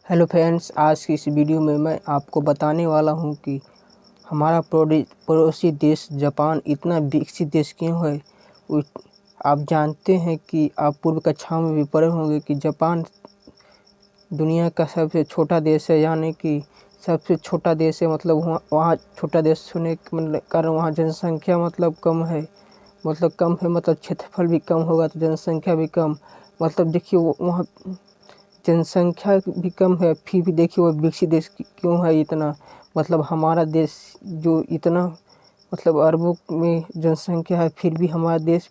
Hello friends, आज की इस वीडियो में मैं आपको बताने वाला हूं कि हमारा पड़ोसी देश जापान इतना विकसित देश क्यों है। आप जानते हैं कि आप पूर्व कक्षाओं में भी पढ़े होंगे कि जापान दुनिया का सबसे छोटा देश है, यानी कि सबसे छोटा देश है। मतलब वहाँ छोटा देश होने के मतलब कारण वहाँ जनसंख्या मतलब कम है, मतलब क्षेत्रफल भी कम होगा तो जनसंख्या भी कम। मतलब देखिए वहाँ जनसंख्या भी कम है, फिर भी देखिए वो विकसित देश क्यों है इतना। मतलब हमारा देश जो इतना मतलब अरबों में जनसंख्या है, फिर भी हमारा देश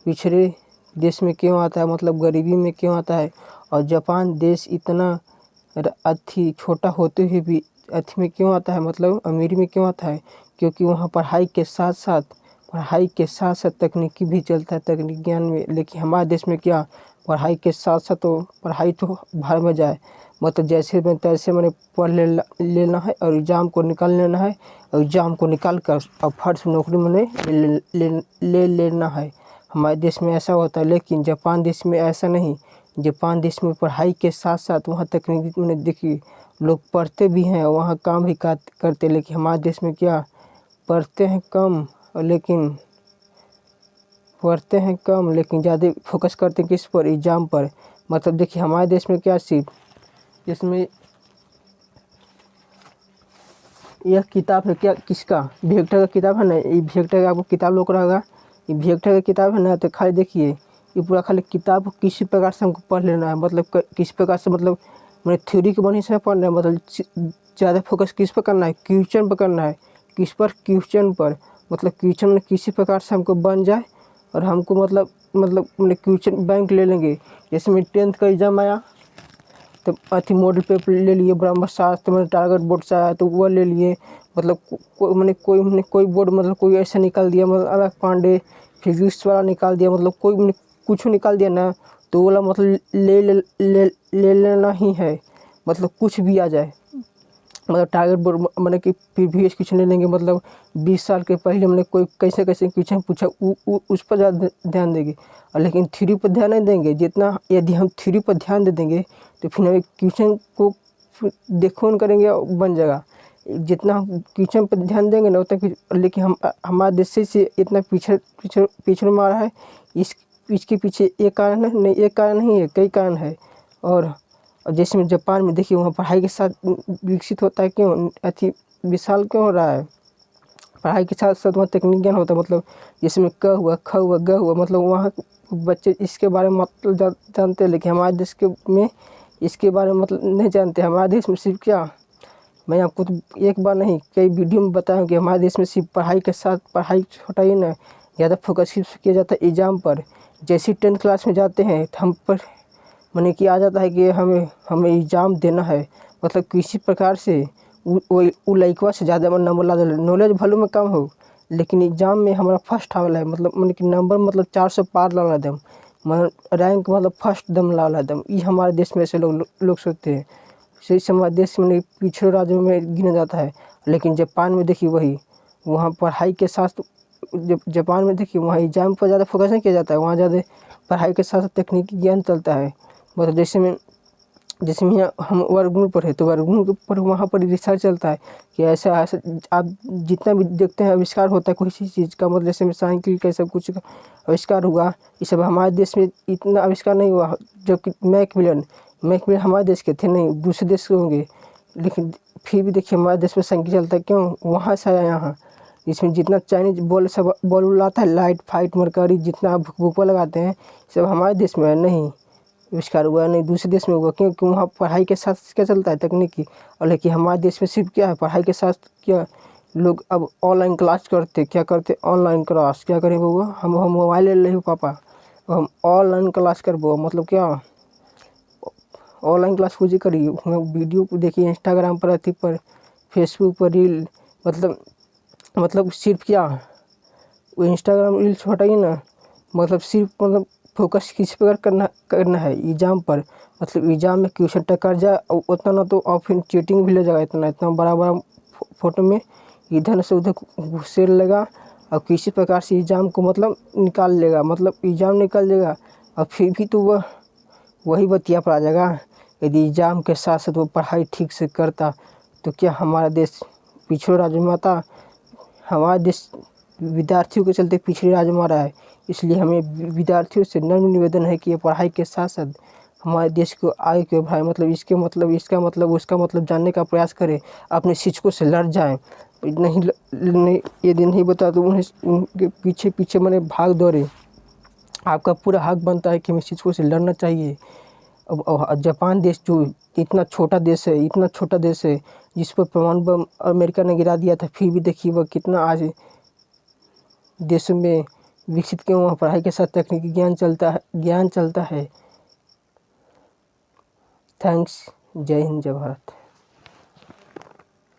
पिछड़े देश में क्यों आता है, मतलब गरीबी में क्यों आता है। और जापान देश इतना अति छोटा होते हुए भी अति में क्यों आता है, मतलब अमीरी में क्यों आता है, क्योंकि वहाँ पढ़ाई के साथ साथ तकनीकी भी चलता है, तकनीक ज्ञान में। लेकिन हमारे देश में क्या, पढ़ाई के साथ साथ तो पढ़ाई तो भर में जाए, मतलब जैसे में तैसे मैंने पढ़ लेना है और एग्ज़ाम को निकाल लेना है, और एग्ज़ाम को निकाल कर और फट से नौकरी मैंने ले लेना है। हमारे देश में ऐसा होता है, लेकिन जापान देश में ऐसा नहीं। जापान देश में पढ़ाई के साथ साथ वहाँ तकनीकी मैंने देखी, लोग पढ़ते भी हैं वहाँ काम भी करते। लेकिन हमारे देश में क्या, पढ़ते हैं कम लेकिन ज़्यादा फोकस करते हैं किस पर, एग्ज़ाम पर। मतलब देखिए हमारे देश में क्या, सिर्फ इसमें यह किताब है क्या, किसका, विक्टर का किताब है ना, ये विक्टर का आपको किताब लोग रहेगा, ये विक्टर का किताब है ना। तो खाली देखिए ये पूरा खाली किताब को किसी प्रकार से हमको पढ़ लेना है, मतलब किस प्रकार से, मतलब मैंने थ्योरी के बनी से पढ़ना है। मतलब ज़्यादा फोकस किस पर करना है, क्वेश्चन पर करना है। किस पर, क्वेश्चन पर। मतलब क्वेश्चन में किसी प्रकार से हमको बन जाए और हमको मतलब मैंने क्वेश्चन बैंक ले लेंगे। जैसे मैं 10th का एग्ज़ाम आया तो अथी मॉडल पेपर ले लिए, ब्रह्मशास्त्र मैंने टारगेट बोर्ड से आया तो वो ले लिए। मतलब कोई बोर्ड मतलब कोई ऐसा निकाल दिया, मतलब अलग पांडे फिजिक्स वाला निकाल दिया, मतलब कोई मैंने कुछ निकाल दिया ना, तो वो वाला मतलब ले लेना ही है। मतलब कुछ भी आ जाए, मतलब टारगेट बोर्ड मैंने कि प्रीवियस क्वेश्चन ले लेंगे। मतलब 20 साल के पहले मैंने कोई कैसे क्वेश्चन पूछा उस पर ज़्यादा ध्यान देंगे। और लेकिन थ्योरी पर ध्यान नहीं देंगे। जितना यदि हम थ्योरी पर ध्यान दे देंगे तो फिर हमें क्वेश्चन को देखो करेंगे और बन जाएगा। जितना हम क्वेश्चन पर ध्यान देंगे ना उतना। लेकिन हमारे देश से इतना पिछड़ में आ रहा है। इसके पीछे एक कारण है नहीं, एक कारण नहीं है, कई कारण है। और जैसे में जापान में देखिए वहाँ पढ़ाई के साथ विकसित होता है, क्यों अति विशाल क्यों हो रहा है, पढ़ाई के साथ साथ वहाँ तकनीक ज्ञान होता है। मतलब जैसे में क हुआ, ख हुआ, ग हुआ, मतलब वहाँ बच्चे इसके बारे में मतलब जानते हैं। लेकिन हमारे देश में इसके बारे में मतलब नहीं जानते। हमारे देश में सिर्फ क्या, मैं आपको तो एक बार नहीं कई वीडियो में बताया कि हमारे देश में सिर्फ पढ़ाई के साथ, पढ़ाई छोटा ही ना, ज़्यादा फोकस किया जाता है एग्ज़ाम पर। जैसे 10th क्लास में जाते हैं तो हम पर मैंने कि आ जाता है कि हमें एग्ज़ाम देना है। मतलब किसी प्रकार से वो लड़कवा से ज़्यादा नंबर ला दे। नॉलेज भले में कम हो, लेकिन एग्ज़ाम में हमारा फर्स्ट आवेला है। मतलब मैंने कि नंबर मतलब 400 पार ला दम, रैंक मतलब फर्स्ट दम ला दम। ये हमारे देश में ऐसे लोग सोचते हैं। सही से हमारे देश में पिछड़े राज्यों में गिना जाता है। लेकिन जापान में देखिए वहाँ पढ़ाई के साथ, जापान में देखिए वहाँ एग्ज़ाम पर ज़्यादा फोकस नहीं किया जाता है। वहाँ ज़्यादा पढ़ाई के साथ तकनीकी ज्ञान चलता है। मतलब जैसे में हम वर्गमूल पर है तो वर्गमूल पर वहाँ पर रिसर्च चलता है कि ऐसा आप जितना भी देखते हैं आविष्कार होता है किसी चीज़ का, मतलब जैसे में साइकिल का सब कुछ का आविष्कार हुआ, ये सब हमारे देश में इतना आविष्कार नहीं हुआ। जबकि मैकमिलन हमारे देश के थे नहीं, दूसरे देश के होंगे। लेकिन फिर भी देखिए हमारे देश में संख्या चलता है, क्यों, वहाँ से आया यहाँ। इसमें जितना चाइनीज बॉल आता है, लाइट फाइट मरकरी जितना भूकवा लगाते हैं, सब हमारे देश में नहीं आविष्कार हुआ, नहीं दूसरे देश में हुआ। क्योंकि वहाँ पढ़ाई के साथ क्या चलता है, तकनीकी। और लेकिन हमारे देश में सिर्फ क्या है, पढ़ाई के साथ क्या, लोग अब ऑनलाइन क्लास करते, क्या करते, ऑनलाइन क्लास क्या करें बउआ, हम मोबाइल ले रहे हो पापा, हम ऑनलाइन क्लास कर बो, मतलब क्या ऑनलाइन क्लास पूजी करिए, वीडियो को देखिए इंस्टाग्राम पर, अति पर, फेसबुक पर रील। मतलब सिर्फ क्या, वो इंस्टाग्राम रील छोटा ही ना, मतलब सिर्फ मतलब फोकस किस पर करना है, एग्ज़ाम पर। मतलब एग्ज़ाम में क्वेश्चन टकर जाए और उतना ना तो और फिर चीटिंग भी ले जाएगा, इतना बड़ा बड़ा फोटो में इधर से उधर घुसेड़ लेगा और किसी प्रकार से एग्ज़ाम को मतलब निकाल लेगा, मतलब एग्ज़ाम निकाल लेगा। और फिर भी तो वही बतिया पर आ जाएगा यदि एग्ज़ाम के साथ साथ वो पढ़ाई ठीक से करता तो क्या हमारा देश पिछड़ा राज्य में आता? हमारा देश विद्यार्थियों के चलते पिछड़े राज्य में आ रहा है। इसलिए हमें विद्यार्थियों से नम्र निवेदन है कि ये पढ़ाई के साथ साथ हमारे देश को आगे के बढ़ाएं, मतलब इसका मतलब उसका मतलब जानने का प्रयास करें, अपने शिक्षकों से लड़ जाएं। नहीं यदि नहीं बता तो उन्हें उनके पीछे पीछे मैंने भाग दौड़े। आपका पूरा हक बनता है कि हमें शिक्षकों से लड़ना चाहिए। अब जापान देश जो इतना छोटा देश है जिस पर परमाणु बम अमेरिका ने गिरा दिया था, फिर भी देखिए वह कितना आज देशों में विकसित क्यों वहाँ पढ़ाई के साथ तकनीकी ज्ञान चलता है। थैंक्स। जय हिंद, जय भारत।